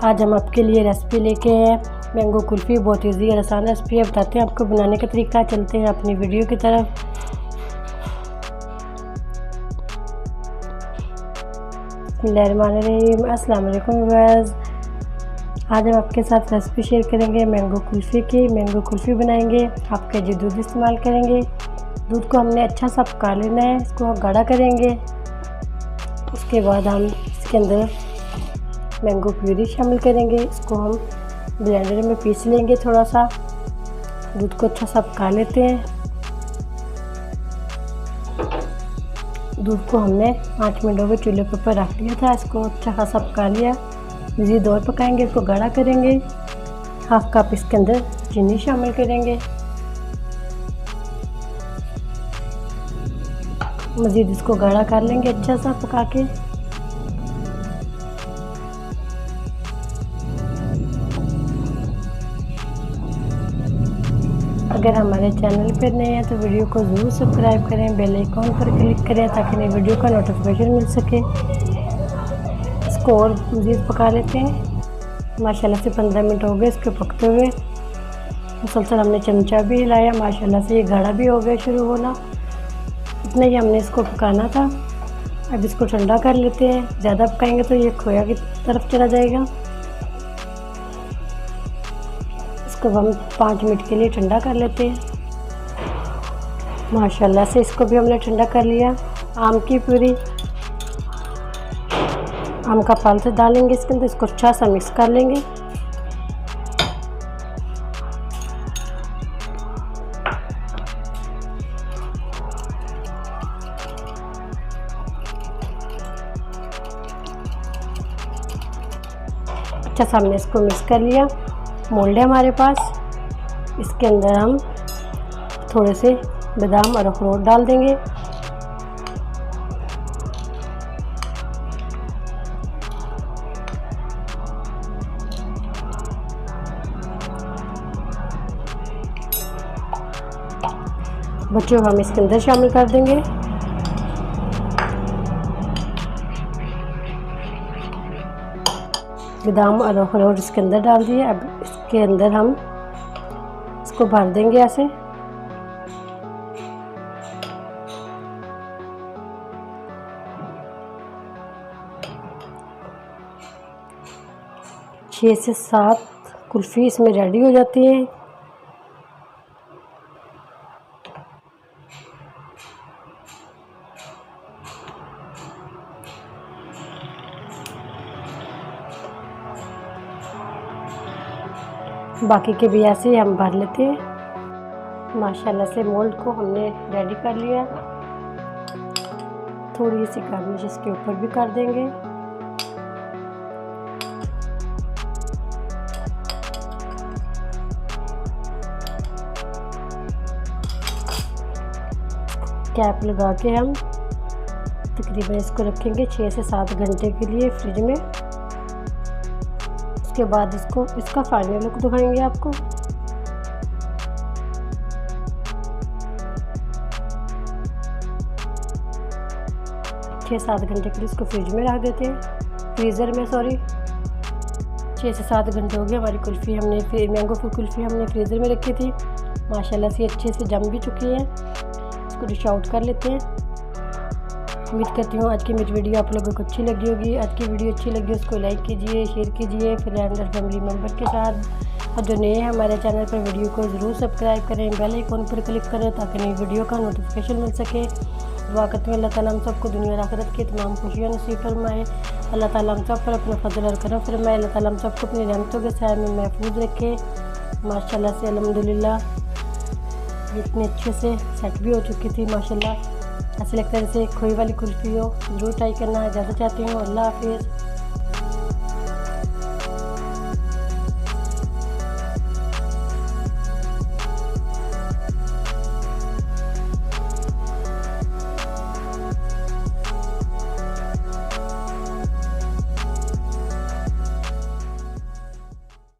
आज हम आपके लिए रेसिपी लेके आए हैं मैंगो कुल्फ़ी। बहुत ईजी और आसान रेसिपी है, बताते हैं आपको बनाने का तरीका। चलते हैं अपनी वीडियो की तरफ। बिस्मिल्लाहिर्रहमानिर्रहीम। अस्सलाम वालेकुम व्यूअर्स। आज हम आपके साथ रेसिपी शेयर करेंगे मैंगो कुल्फ़ी की। मैंगो कुल्फ़ी बनाएंगे। हाफ के जी दूध इस्तेमाल करेंगे। दूध को हमने अच्छा सा पका लेना है, इसको गाढ़ा करेंगे। उसके बाद हम इसके अंदर मैंगो प्यूरी शामिल करेंगे। इसको हम ब्लेंडर में पीस लेंगे। थोड़ा सा दूध को अच्छा सा पका लेते हैं। दूध को हमने 8 मिनट हो गए चूल्हे के ऊपर रख लिया था। इसको अच्छा खासा पका लिया। मज़ीद और पकाएंगे, इसको गाढ़ा करेंगे। हाफ कप इसके अंदर चीनी शामिल करेंगे। मज़ीद इसको गाढ़ा कर लेंगे अच्छा सा पका के। अगर हमारे चैनल पर नए हैं तो वीडियो को ज़रूर सब्सक्राइब करें, बेल आइकॉन पर क्लिक करें ताकि नई वीडियो का नोटिफिकेशन मिल सके। इसको और मज़ीद पका लेते हैं। माशाल्लाह से 15 मिनट हो गए इसके पकते हुए। मुसलसल हमने चमचा भी हिलाया। माशाल्लाह से ये गाढ़ा भी हो गया शुरू होना। इतना ही हमने इसको पकाना था। अब इसको ठंडा कर लेते हैं। ज़्यादा पकाएंगे तो ये खोया की तरफ चला जाएगा। इसको हम 5 मिनट के लिए ठंडा कर लेते हैं। माशाल्लाह से इसको भी हमने ठंडा कर लिया। आम की प्यूरी, आम का पल्प डालेंगे इसके अंदर। इसको अच्छा सा मिक्स कर लेंगे। अच्छा सा हमने इसको मिक्स कर लिया। मोल्ड है हमारे पास। इसके अंदर हम थोड़े से बादाम और अखरोट डाल देंगे। बच्चों हम इसके अंदर शामिल कर देंगे। बादाम और अखरोट इसके अंदर डाल दिए। अब इसके अंदर हम इसको भर देंगे ऐसे। छः से 7 कुल्फ़ी इसमें रेडी हो जाती है। बाकी के भी ऐसे ही हम भर लेते हैं। माशाल्लाह से मोल्ड को हमने रेडी कर लिया। थोड़ी सी गार्निश इसके ऊपर भी कर देंगे। कैप लगा के हम तकरीबन इसको रखेंगे 6 से 7 घंटे के लिए फ्रिज में। उसके बाद इसका फाइनल लुक दिखाएंगे आपको। छः 7 घंटे के लिए इसको फ्रिज में रख देते हैं, फ्रीज़र में। सॉरी, 6 से 7 घंटे हो गए। हमारी कुल्फ़ी हमने मैंगो कुल्फ़ी हमने फ्रीज़र में रखी थी। माशाल्लाह से अच्छे से जम भी चुकी है। इसको डिश आउट कर लेते हैं। उम्मीद करती हूँ आज की मेरी वीडियो आप लोगों को अच्छी लगी होगी। आज की वीडियो अच्छी लगी उसको लाइक कीजिए, शेयर कीजिए फ्रेंड्स और फैमिली मेम्बर के साथ। और जो नए हैं हमारे चैनल पर वीडियो को ज़रूर सब्सक्राइब करें, बेल आइकॉन पर क्लिक करें ताकि नई वीडियो का नोटिफिकेशन मिल सके। दुआ करते हैं अल्लाह ताला हम सबको दुनिया और आखिरत की तमाम खुशियाँ नसीब फरमाए। अल्लाह ताला हम सब पर अपना फजल और करम फरमाए। अल्लाह ताला हम सबको अपनी रहमतों के साए में महफूज रखे। माशाल्लाह से अल्हम्दुलिल्लाह इतने अच्छे से सेट भी हो चुकी थी। माशाल्लाह ऐसे लगता है जैसे खोई वाली कुल्फ़ी हो। ज़रूर ट्राई करना। इजाज़त चाहती हूँ। अल्लाह हाफिज़।